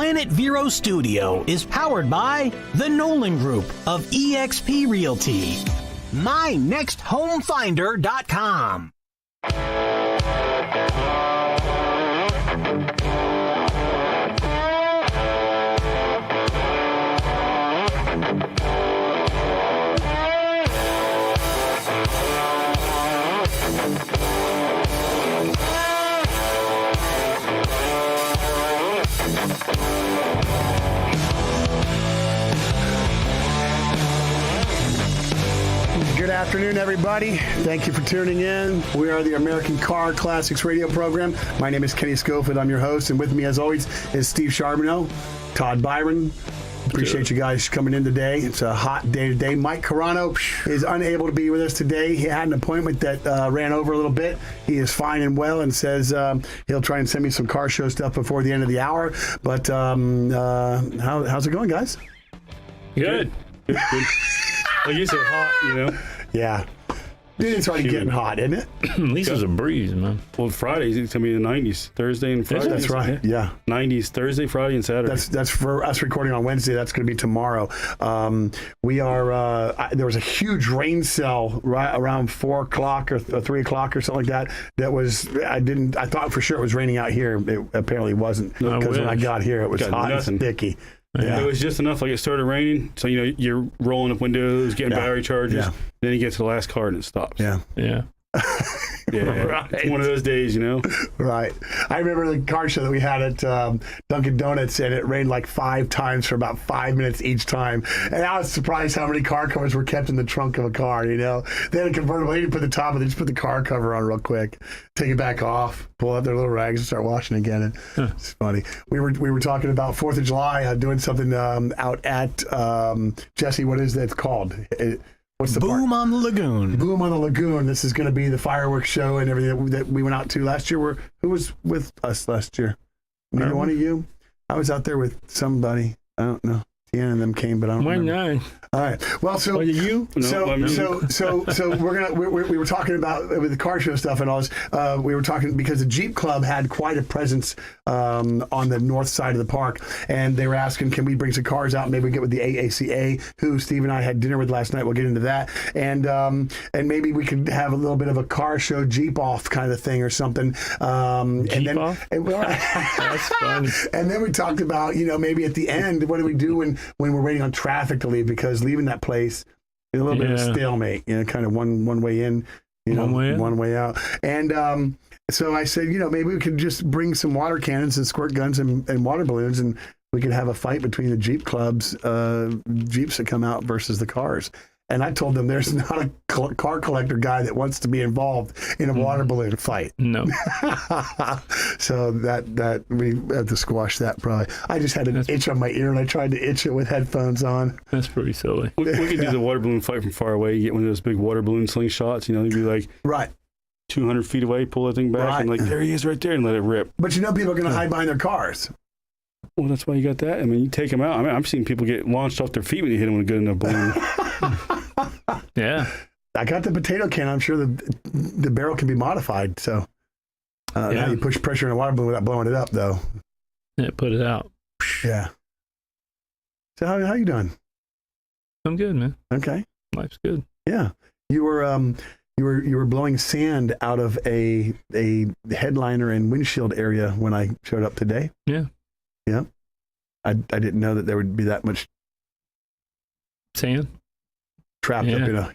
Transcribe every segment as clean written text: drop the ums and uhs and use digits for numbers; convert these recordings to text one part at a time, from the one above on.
Planet Vero Studio is powered by the Nolan Group of eXp Realty. MyNextHomeFinder.com. Good afternoon, everybody. Thank you for tuning in. We are the American Car Classics radio program. My name is Kenny Schofield. I'm your host, and with me, as always, is Steve Charbonneau, Todd Byron. Appreciate you guys coming in today. It's a hot day today. Mike Carano is unable to be with us today. He had an appointment that ran over a little bit. He is fine and well and says he'll try and send me some car show stuff before the end of the hour. But how's it going, guys? Good. Like you said, hot, you know? Yeah. Dude, it's already getting hot, isn't it? At least there's a breeze, man. Well, Fridays, it's going to be in the 90s. Thursday and Friday. That's right, yeah. 90s, Thursday, Friday, and Saturday. That's for us recording on Wednesday. That's going to be tomorrow. We are, there was a huge rain cell right around 4 o'clock or 3 o'clock or something like that. That was, I thought for sure it was raining out here. It apparently wasn't. Because when I got here, it was hot and sticky. Yeah. It was just enough, like it started raining, so you're rolling up windows, getting battery charges. Yeah. Then you get to the last car and it stops. Yeah. Yeah, right. It's one of those days, Right. I remember the car show that we had at Dunkin' Donuts, and it rained like 5 times for about 5 minutes each time. And I was surprised how many car covers were kept in the trunk of a car, They had a convertible. They didn't put the top of it. They just put the car cover on real quick, take it back off, pull out their little rags and start washing again. And it's funny. We were talking about 4th of July, doing something out at, Jesse, what is that called? What's the Boom park? on the Lagoon. Boom on the Lagoon. This is going to be the fireworks show and everything that we went out to last year. Who was with us last year? Neither one of you? I was out there with somebody. I don't know. Tiana and them came, but I don't remember. All right. Well, so What are you? So we were talking about with the car show stuff and all this. We were talking because the Jeep Club had quite a presence on the north side of the park, and they were asking, can we bring some cars out? Maybe we get with the AACA, who Steve and I had dinner with last night. We'll get into that, and maybe we could have a little bit of a car show Jeep off kind of thing or something. Jeep off? That's fun. And then we talked about maybe at the end, what do we do when we're waiting on traffic to leave, because leaving that place is a little bit of a stalemate, kind of one way in, one way out. And so I said, maybe we could just bring some water cannons and squirt guns and water balloons, and we could have a fight between the Jeep clubs, Jeeps that come out versus the cars. And I told them there's not a car collector guy that wants to be involved in a water balloon fight. No. So that we have to squash that probably. I just had an itch on my ear, and I tried to itch it with headphones on. That's pretty silly. We could do the water balloon fight from far away. You get one of those big water balloon slingshots, they'd be like 200 feet away, pull that thing back, and like, there he is right there, and let it rip. But people are going to hide behind their cars. Well, that's why you got that. I mean, you take them out. I've seen people get launched off their feet when you hit them with a good enough balloon. Yeah. I got the potato can. I'm sure the barrel can be modified. So now you push pressure in a water balloon without blowing it up, though. Yeah, put it out. Yeah. So how you doing? I'm good, man. Okay. Life's good. Yeah. You were blowing sand out of a headliner and windshield area when I showed up today. Yeah. Yeah. I didn't know that there would be that much Sand? Trapped up in a,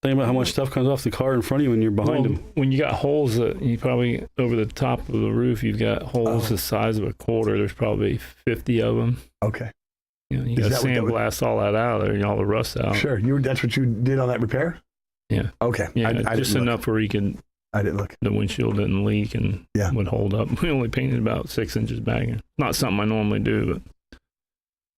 Think about how much stuff comes off the car in front of you when you're behind them. When you got holes that you probably, over the top of the roof, you've got holes the size of a quarter. There's probably 50 of them. Okay. You got to sandblast all that out of there and all the rust out. Sure. That's what you did on that repair? Yeah. Okay. Yeah, I just enough where you can. I didn't look. The windshield didn't leak and would hold up. We only painted about 6 inches back. Not something I normally do,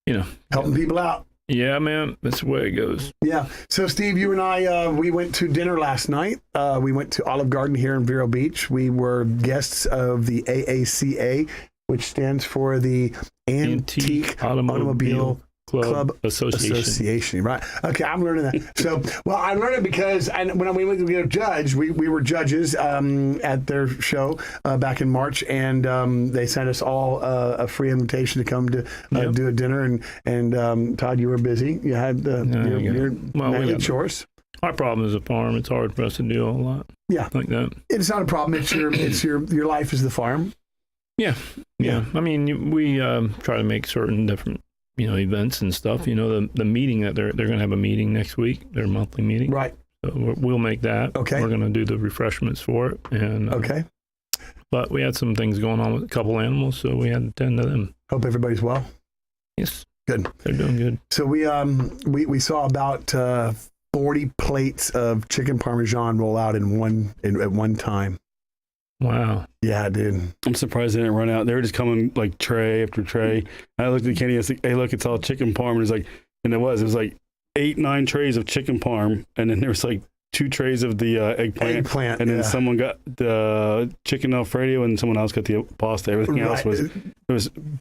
but, helping people out. Yeah, man. That's the way it goes. Yeah. So, Steve, you and I, we went to dinner last night. We went to Olive Garden here in Vero Beach. We were guests of the AACA, which stands for the Antique Automobile Club Association. Right. Okay, I'm learning that. So, well, I learned it because when we went to go judge, we were judges at their show back in March, and they sent us all a free invitation to come to do a dinner. And Todd, you were busy. You had your nightly chores. Our problem is a farm. It's hard for us to do a lot. Yeah, like that. It's not a problem. It's your life is the farm. Yeah. I mean, we try to make certain different events and stuff. The meeting that they're going to have a meeting next week, their monthly meeting. Right. So we'll make that. Okay. We're going to do the refreshments for it. And okay. But we had some things going on with a couple animals, so we had to tend to them. Hope everybody's well. Yes. Good. They're doing good. So we saw about 40 plates of chicken Parmesan roll out at one time. Wow. Yeah, dude. I'm surprised they didn't run out. They were just coming like tray after tray. And I looked at Kenny, I was like, hey, look, it's all chicken parm. And it was like 8-9 trays of chicken parm. And then there was like 2 trays of the eggplant. And then someone got the chicken Alfredo and someone else got the pasta. Everything else was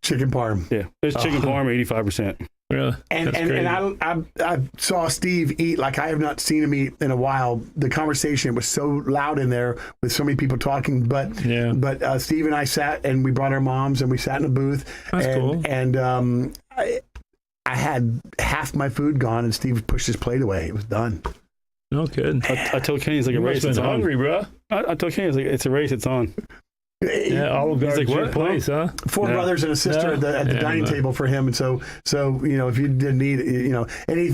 chicken parm. Yeah. It was chicken parm, 85%. Really? And I saw Steve eat like I have not seen him eat in a while. The conversation was so loud in there with so many people talking. But Steve and I sat and we brought our moms and we sat in a booth. That's cool. And I had half my food gone and Steve pushed his plate away. It was done. No kidding. I told Kenny it's like a race. It's hungry, bro. I told Kenny it's a race. It's on. Yeah, Olive Garden's your place, huh? 4 brothers and a sister at the dining table for him, and so if you didn't eat, and he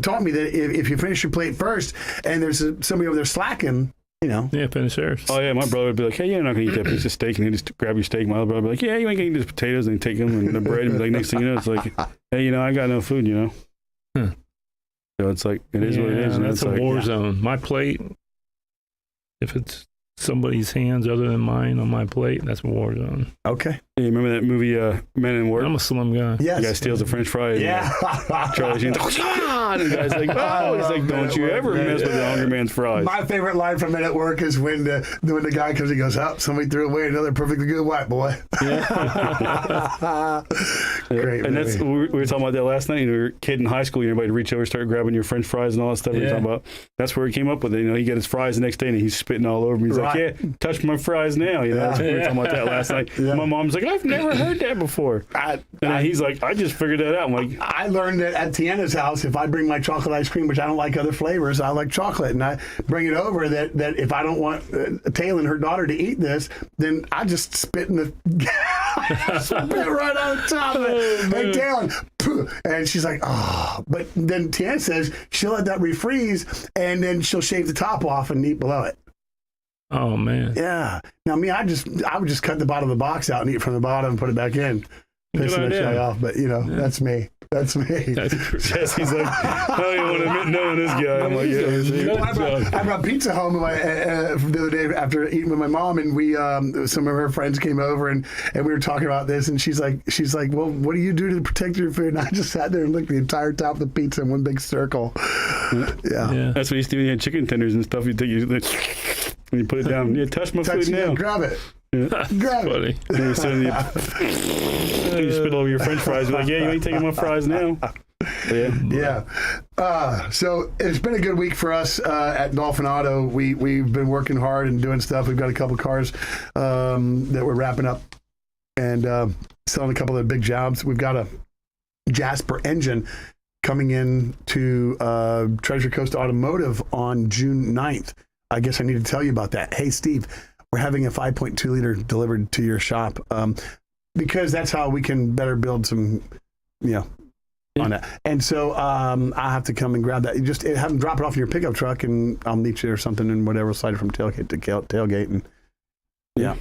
taught me that if you finish your plate first, and there's somebody over there slacking, finish theirs. Oh yeah, my brother would be like, hey, you're not gonna eat that piece of steak, and he'd just grab your steak. My other brother would be like, yeah, you ain't gonna eat these potatoes, and he'd take them and the bread, and be like, next thing you know, it's like, hey, I got no food, Huh. So it's like it is what it is, and that's a war zone. My plate, if it's somebody's hands other than mine on my plate, that's a war zone. Okay. Yeah, you remember that movie Men in Work? I'm a slim guy. Yes. The guy steals a French fry. Yeah. Charlie Sheen's like, and the guy's like, oh, he's like, don't you ever mess with the hungry man's fries. My favorite line from Men at Work is when the guy comes, he goes, oh, somebody threw away another perfectly good white boy. Yeah. Great. And movie. that's we were talking about that last night. You were a kid in high school, everybody reach over, start grabbing your French fries and all that stuff. We were talking about. That's where he came up with it. He got his fries the next day and he's spitting all over me. He's like, yeah, touch my fries now. We were talking about that last night. Yeah. My mom's like, I've never heard that before. He's like, I just figured that out. I'm like, I learned that at Tiana's house, if I bring my chocolate ice cream, which I don't like other flavors, I like chocolate, and I bring it over, that if I don't want Taylor, her daughter, to eat this, then I just spit in the spit right on top of it. Hey, Taylor, and she's like, oh. But then Tiana says she'll let that refreeze, and then she'll shave the top off and eat below it. Oh man. Yeah. Now me, I would just cut the bottom of the box out and eat from the bottom and put it back in. Pissing that guy off, but that's me. That's me. Jesse's like, I don't even want to admit knowing this guy. I'm like, I brought pizza home the other day after eating with my mom, and we some of her friends came over and we were talking about this, and she's like, well, what do you do to protect your food? And I just sat there and licked the entire top of the pizza in one big circle. Yeah. That's what you used to do when you had chicken tenders and stuff. You take and you put it down. Yeah, touch my food now. Grab it. Yeah. Grab it. You spit all over your French fries. You're like, yeah, you ain't taking my fries now. Yeah. So it's been a good week for us at Dolphin Auto. We've been working hard and doing stuff. We've got a couple cars that we're wrapping up and selling a couple of big jobs. We've got a Jasper engine coming in to Treasure Coast Automotive on June 9th. I guess I need to tell you about that. Hey, Steve, we're having a 5.2 liter delivered to your shop because that's how we can better build some, on that. And so I have to come and grab that. You just have them drop it off in your pickup truck, and I'll meet you or something, and whatever, slide it from tailgate to tailgate, and yeah,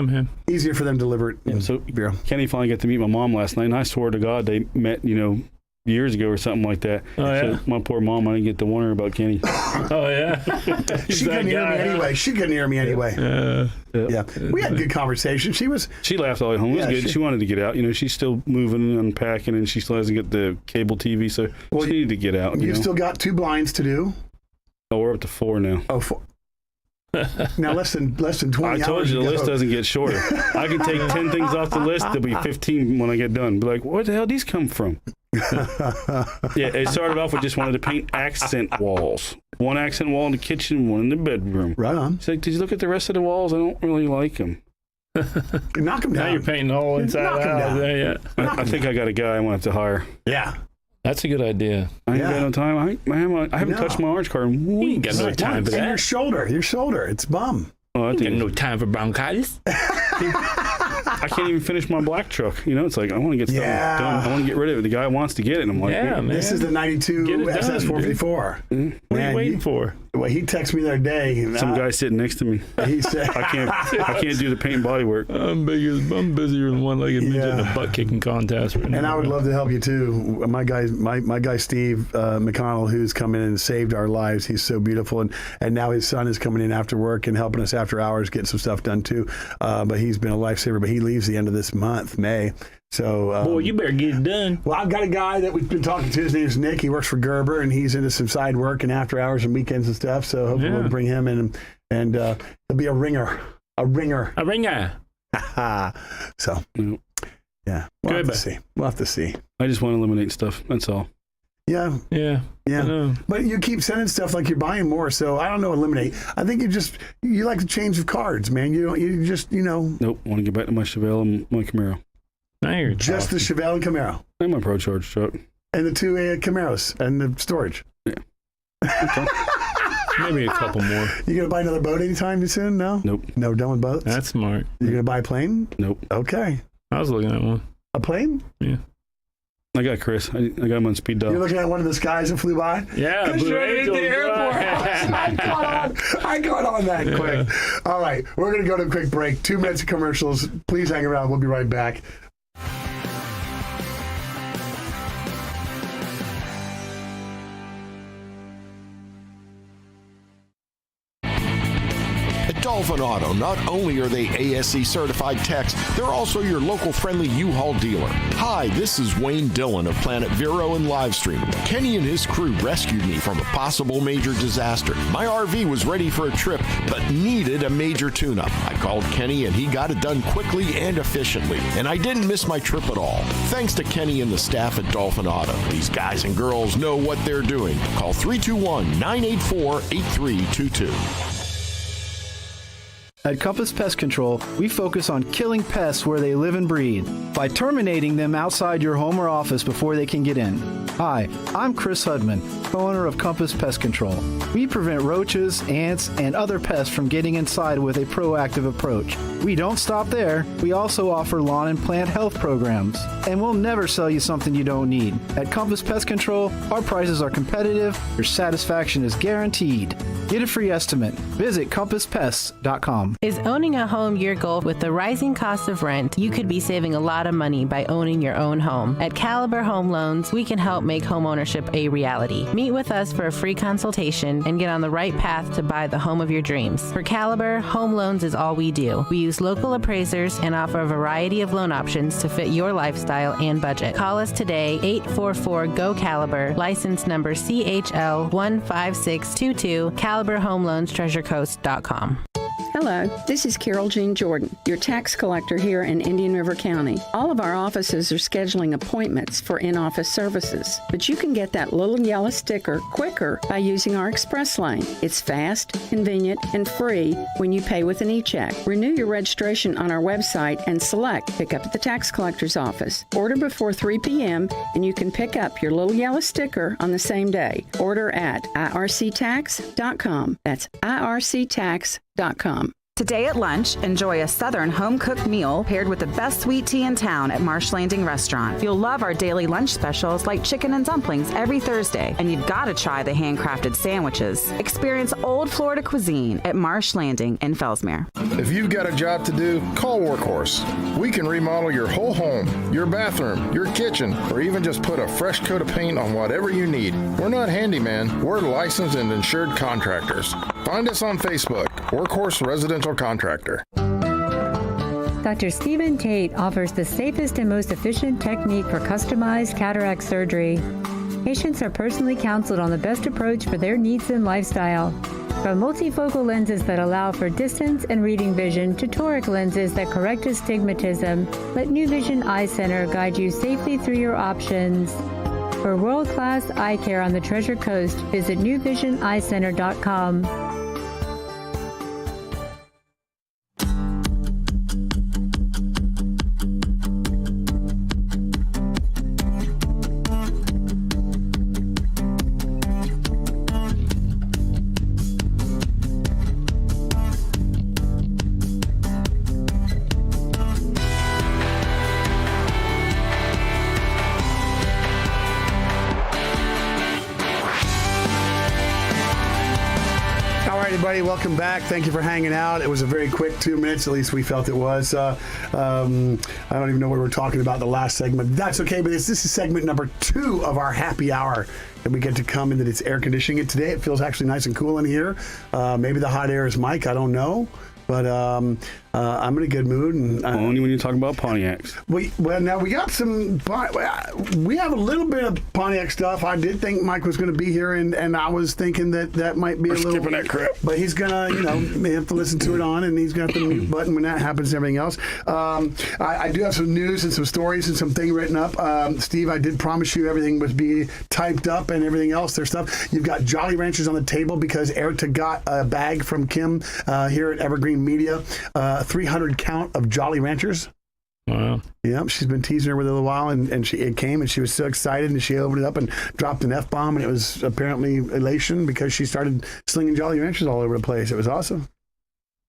man. Easier for them to deliver it. Yeah, so Kenny finally got to meet my mom last night, and I swear to God they met, years ago or something like that. Oh, yeah? So my poor mom, I didn't get to warn her about Kenny. Oh, yeah? She couldn't hear me anyway. She couldn't hear me anyway. Yeah. We had good conversation. She laughed all the way home. It was good. She wanted to get out. She's still moving and unpacking, and she still hasn't got the cable TV, so she needed to get out. You still got 2 blinds to do. Oh, we're up to 4 now. Oh, 4. Now less than 20 I hours told you the ago. list doesn't get shorter. I can take 10 things off the list. There'll be 15 when I get done. Be like, where the hell these come from? Yeah, it started off with just wanted to paint accent walls. One accent wall in the kitchen, one in the bedroom. Right on. It's like, did you look at the rest of the walls? I don't really like them. Knock them down. Now you're painting the whole inside Knock 'em out. down. Yeah. I think I got a guy I want to hire. Yeah. That's a good idea. I ain't Yeah. got no time. I haven't No. touched my orange card in You ain't weeks. got no time for And that. your shoulder, it's bum. Oh, I, Got think no time for bronchitis. I can't even finish my black truck. You know, it's like, I want to get something Yeah. done. I want to get rid of it. The guy wants to get it. And I'm like, Yeah, man. This is the Get 92 it done, SS454. What are you waiting for? Well, he texted me the other day. And some guy sitting next to me. He said, I can't do the paint and body work. I'm busier than one-legged midget in Yeah. a butt-kicking contest. Right and now. I would love to help you too. My guy Steve McConnell, who's come in and saved our lives. He's so beautiful, and now his son is coming in after work and helping us after hours get some stuff done too. But he's been a lifesaver. But he leaves the end of this month, May. So Boy, you better get it done. well, I've got a guy that we've been talking to. His name's Nick. He works for Gerber, and he's into some side work and after hours and weekends and stuff. So hopefully Yeah. we'll bring him in, and he'll be a ringer. A ringer. So Nope. yeah, we'll Good, have to but- see. We'll have to see. I just want to eliminate stuff. That's all. Yeah, Yeah. I yeah. know. But you keep sending stuff like you're buying more. So I don't know. Eliminate. I think you like the change of cards, man. You just Nope. Want to get back to my Chevelle and my Camaro. Now you're just the talking. Chevelle and Camaro And my Pro Charge truck. and the two Camaros and the storage. Maybe a couple more. You gonna buy another boat anytime soon? No. Nope. No, done with boats. That's smart. You're gonna buy a plane? Nope. Okay. I was looking at one. A plane? Yeah. I got Chris. I got him on speed dial. You're looking at one of the skies that flew by? Yeah, Because Blue you're at the Angels, airport. right. I got on that quick. All right, we're going to go to a quick break. 2 minutes of commercials. Please hang around. We'll be right back. At Dolphin Auto, not only are they ASE certified techs, they're also your local friendly U-Haul dealer. Hi, this is Wayne Dillon of Planet Vero and Livestream. Kenny and his crew rescued me from a possible major disaster. My RV was ready for a trip, but needed a major tune-up. I called Kenny and he got it done quickly and efficiently, and I didn't miss my trip at all. Thanks to Kenny and the staff at Dolphin Auto. These guys and girls know what they're doing. Call 321-984-8322. At Compass Pest Control, we focus on killing pests where they live and breed by terminating them outside your home or office before they can get in. Hi, I'm Chris Hudman, co-owner of Compass Pest Control. We prevent roaches, ants, and other pests from getting inside with a proactive approach. We don't stop there. We also offer lawn and plant health programs. And we'll never sell you something you don't need. At Compass Pest Control, our prices are competitive, your satisfaction is guaranteed. Get a free estimate. Visit compasspests.com. Is owning a home your goal? With the rising cost of rent, you could be saving a lot of money by owning your own home. At Caliber Home Loans, we can help make home ownership a reality. Meet with us for a free consultation and get on the right path to buy the home of your dreams. For Caliber, home loans is all we do. We use local appraisers and offer a variety of loan options to fit your lifestyle and budget. Call us today, 844-GO-CALIBER, license number CHL15622, CaliberHomeLoansTreasureCoast.com. Hello, this is Carol Jean Jordan, your tax collector here in Indian River County. All of our offices are scheduling appointments for in-office services, but you can get that little yellow sticker quicker by using our Express Lane. It's fast, convenient, and free when you pay with an e-check. Renew your registration on our website and select Pick Up at the Tax Collector's Office. Order before 3 p.m. and you can pick up your little yellow sticker on the same day. Order at irctax.com. That's irctax.com. Today at lunch, enjoy a Southern home-cooked meal paired with the best sweet tea in town at Marsh Landing Restaurant. You'll love our daily lunch specials like chicken and dumplings every Thursday, and you've got to try the handcrafted sandwiches. Experience old Florida cuisine at Marsh Landing in Fellsmere. If you've got a job to do, call Workhorse. We can remodel your whole home, your bathroom, your kitchen, or even just put a fresh coat of paint on whatever you need. We're not handyman, we're licensed and insured contractors. Find us on Facebook, Workhorse Residential Contractor. Dr. Stephen Tate offers the safest and most efficient technique for customized cataract surgery. Patients are personally counseled on the best approach for their needs and lifestyle. From multifocal lenses that allow for distance and reading vision to toric lenses that correct astigmatism, let New Vision Eye Center guide you safely through your options. For world-class eye care on the Treasure Coast, visit newvisioneyecenter.com. Everybody, welcome back. Thank you for hanging out. It was a very quick 2 minutes, at least we felt it was. I don't even know what we were talking about the last segment. That's okay, but this is segment number 2 of our happy hour. And we get to come in that it's air conditioning it today. It feels actually nice and cool in here. Maybe the hot air is Mike, I don't know. But I'm in a good mood. And only when you talk about Pontiacs. Now we got some. We have a little bit of Pontiac stuff. I did think Mike was going to be here, and I was thinking that might be We're a little. skipping that crap. But he's gonna, may have to listen to it on, and he's got the mute button when that happens and everything else. I do have some news and some stories and some thing written up. Steve, I did promise you everything would be typed up and everything else. There's stuff. You've got Jolly Ranchers on the table because Erica got a bag from Kim here at Evergreen Media, 300 count of Jolly Ranchers. Wow. Yeah, she's been teasing her with it a little while, and it came, and she was so excited, and she opened it up and dropped an F-bomb, and it was apparently elation because she started slinging Jolly Ranchers all over the place. It was awesome.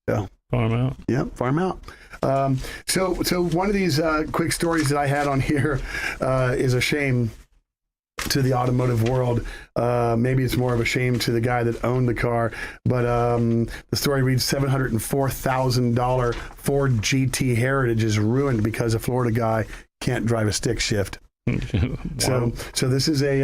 So farm out. Yep, farm out. So one of these quick stories that I had on here is a shame to the automotive world. Maybe it's more of a shame to the guy that owned the car, but the story reads $704,000 Ford GT Heritage is ruined because a Florida guy can't drive a stick shift. Wow. So this is a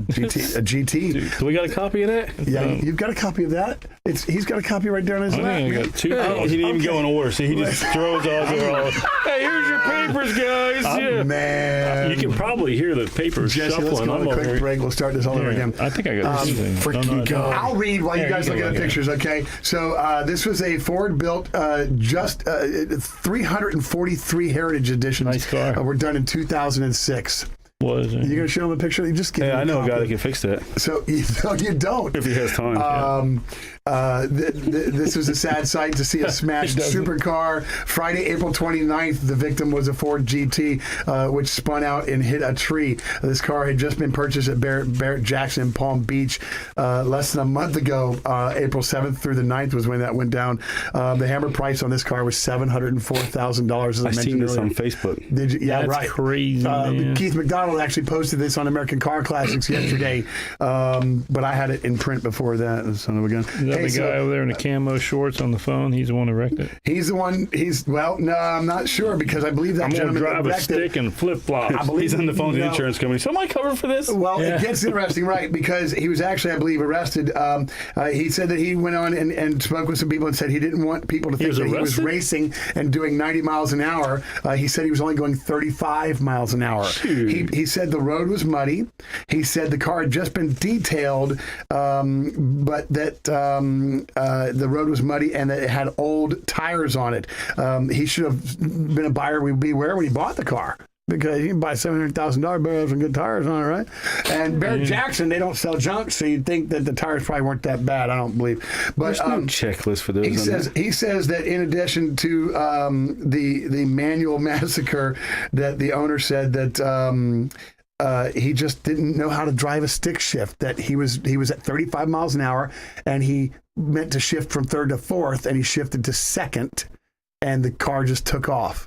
GT. Dude, do we got a copy of that? Yeah, you've got a copy of that. He's got a copy right there on his lap. I got 2. He didn't even go in order. See, he just throws all the. Hey, here's your papers, guys. Oh, man, you can probably hear the papers Jesse, shuffling. let's go on a quick here. break. We'll start this all over again. I think I got this thing. Freaking go. I'll read while you guys look at the pictures, okay? So this was a Ford-built, just 343 Heritage editions. Nice car. Were done in 2006. What is it? You're going to show him a picture? You just give him I know a copy. guy that can fix that. So you don't. If he has time. This was a sad sight to see a smashed supercar. Friday, April 29th, the victim was a Ford GT, which spun out and hit a tree. This car had just been purchased at Barrett Jackson in Palm Beach less than a month ago. April 7th through the 9th was when that went down. The hammer price on this car was $704,000, as I mentioned seen this earlier. on Facebook. Did you? Yeah, That's right. crazy, man. Keith McDonald actually posted this on American Car Classics yesterday, but I had it in print before that. Son of a gun. Is that the guy over there in the camo shorts on the phone? He's the one who wrecked it. He's the one. No, I'm not sure because I believe that I'm going to gentleman drive a wrecked stick and flip-flops. He's on the phone with the insurance company. So am I covered for this? Well, it gets interesting, right? Because he was actually, I believe, arrested. He said that he went on and spoke with some people and said he didn't want people to think that he was racing and doing 90 miles an hour. He said he was only going 35 miles an hour. He said the road was muddy. He said the car had just been detailed, but that the road was muddy and that it had old tires on it. He should have been a buyer beware when he bought the car. Because you can buy $700,000 barrels and good tires on it, right? And Barrett Jackson, they don't sell junk, so you'd think that the tires probably weren't that bad. I don't believe. But there's no checklist for those. He says that in addition to the manual massacre, that the owner said that he just didn't know how to drive a stick shift. That he was at 35 miles an hour, and he meant to shift from third to fourth, and he shifted to second, and the car just took off.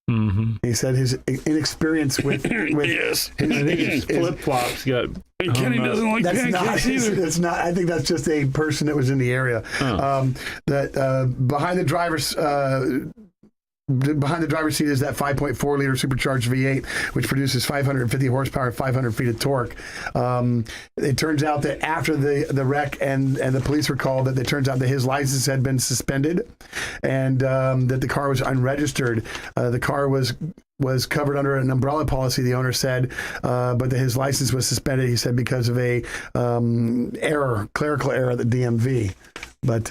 Mm-hmm. He said his inexperience with yes. I think his flip-flops got... Kenny doesn't like pancakes either. That's not. I think that's just a person that was in the area. Behind the driver's seat is that 5.4 liter supercharged V8, which produces 550 horsepower, 500 feet of torque. It turns out that after the wreck and the police were called, that it turns out that his license had been suspended, and that the car was unregistered. The car was was covered under an umbrella policy, the owner said, but his license was suspended, he said, because of a clerical error at the DMV. But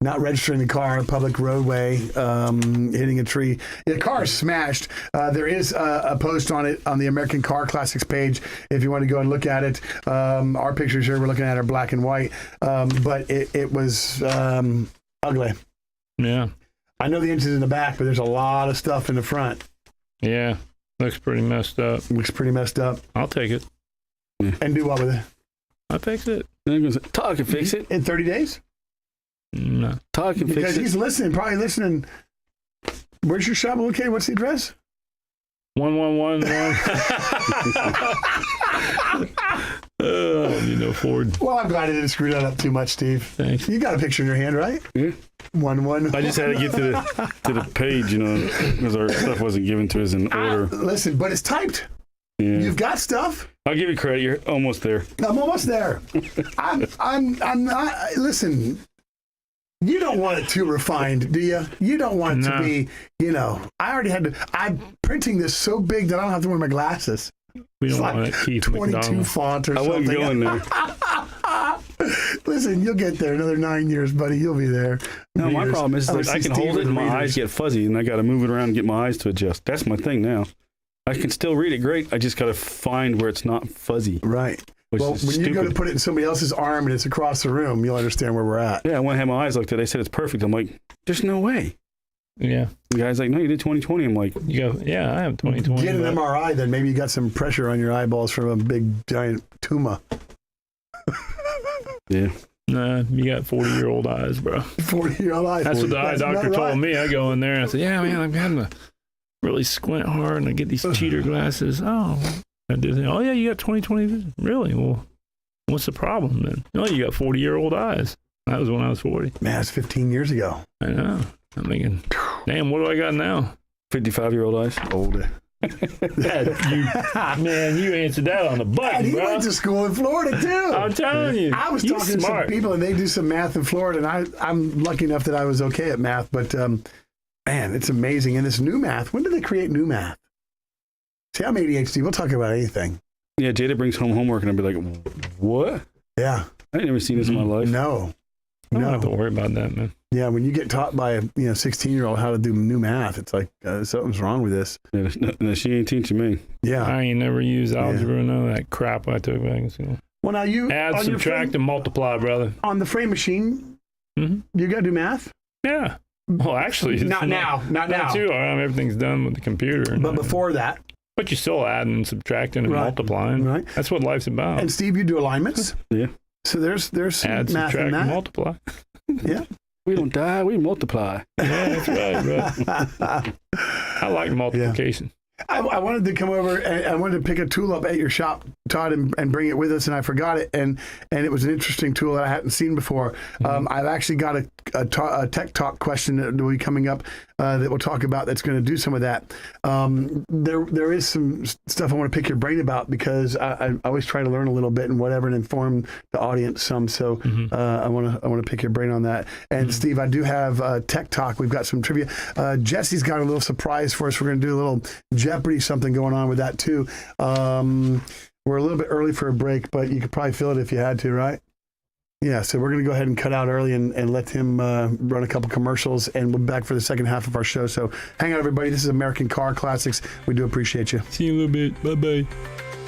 not registering the car on a public roadway, hitting a tree. The car is smashed. There is a post on it on the American Car Classics page if you want to go and look at it. Our pictures here we're looking at are black and white, but it was ugly. Yeah. I know the engine's in the back, but there's a lot of stuff in the front. Yeah. Looks pretty messed up. Looks pretty messed up. I'll take it. And do what with it? I'll fix it. Todd can fix it. In 30 days? No. Todd can Because fix it. he's listening, probably listening. Where's your shop located? What's the address? 1111. Ford. Well, I'm glad I didn't screw that up too much, Steve. Thanks. You got a picture in your hand, right? Yeah. 1-1. I just had to get to the page, because our stuff wasn't given to us in order. Listen, but it's typed. Yeah. You've got stuff. I'll give you credit. You're almost there. I'm almost there. I'm not. Listen, you don't want it too refined, do you? You don't want it to be, I already had to. I'm printing this so big that I don't have to wear my glasses. We don't It's want it, Keith 22 McDonald. font or I something. wasn't going there. Listen, you'll get there. Another 9 years, buddy. You'll be there. No, my problem is like I can hold it and my eyes get fuzzy and I got to move it around and get my eyes to adjust. That's my thing now. I can still read it great. I just got to find where it's not fuzzy. Right. Which Well, is when you go to stupid. put it in somebody else's arm and it's across the room, you'll understand where we're at. Yeah, when I had my eyes looked at, they said it's perfect. I'm like, there's no way. Yeah. The guy's like, no, you did 20/20. I'm like, You go, yeah, I have 20/20. Get an but- MRI, then maybe you got some pressure on your eyeballs from a big giant tumor. yeah. Nah, you got 40-year-old eyes, bro. 40-year-old eyes. That's what the eye That's doctor not told right. me. I go in there and I said, yeah, man, I'm having to really squint hard and I get these cheater glasses. Oh, I did. Oh, yeah, you got 20/20 vision. Really? Well, what's the problem then? No, you got 40-year-old eyes. That was when I was 40. Man, it's 15 years ago. I know. I'm thinking, damn, what do I got now? 55-year-old eyes. Old. Man, you answered that on the button, And he bro. went to school in Florida, too. I'm telling you. I was he's talking to some smart. people, and they do some math in Florida, and I'm lucky enough that I was okay at math, but, man, it's amazing. And this new math, when did they create new math? See, I'm ADHD. We'll talk about anything. Yeah, Jada brings home homework and I'd be like, what? Yeah. I ain't never seen this in my life. No. I don't have to worry about that, man. Yeah, when you get taught by a 16-year-old how to do new math, it's like something's wrong with this. Yeah, no, she ain't teaching me. Yeah. I ain't never used algebra, none of that crap I took back in school. Well, now you Add, on your subtract, frame- and multiply, brother. on the frame machine, Mhm. you got to do math. Yeah. Well, actually, it's Not now. too. Everything's done with the computer. But before that, But you're still adding and subtracting and Right. multiplying. Right. That's what life's about. and Steve, you do alignments. Yeah. So there's some Add, math subtract, in and that. multiply. Yeah. We don't die, we multiply. Yeah, that's right, bro. I like multiplication. I wanted to come over and I wanted to pick a tool up at your shop, Todd, and bring it with us, and I forgot it. And it was an interesting tool that I hadn't seen before. I've actually got a tech talk question that will be coming up that we'll talk about that's going to do some of that. There is some stuff I want to pick your brain about because I always try to learn a little bit and whatever and inform the audience some. So I want to pick your brain on that. And Steve, I do have tech talk. We've got some trivia. Jesse's got a little surprise for us. We're going to do a little Jeopardy something going on with that too. We're a little bit early for a break, but you could probably feel it if you had to, right? Yeah, so we're going to go ahead and cut out early and let him run a couple commercials, and we'll be back for the second half of our show. So hang out, everybody. This is American Car Classics. We do appreciate you. See you in a little bit. Bye-bye.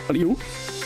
Adios.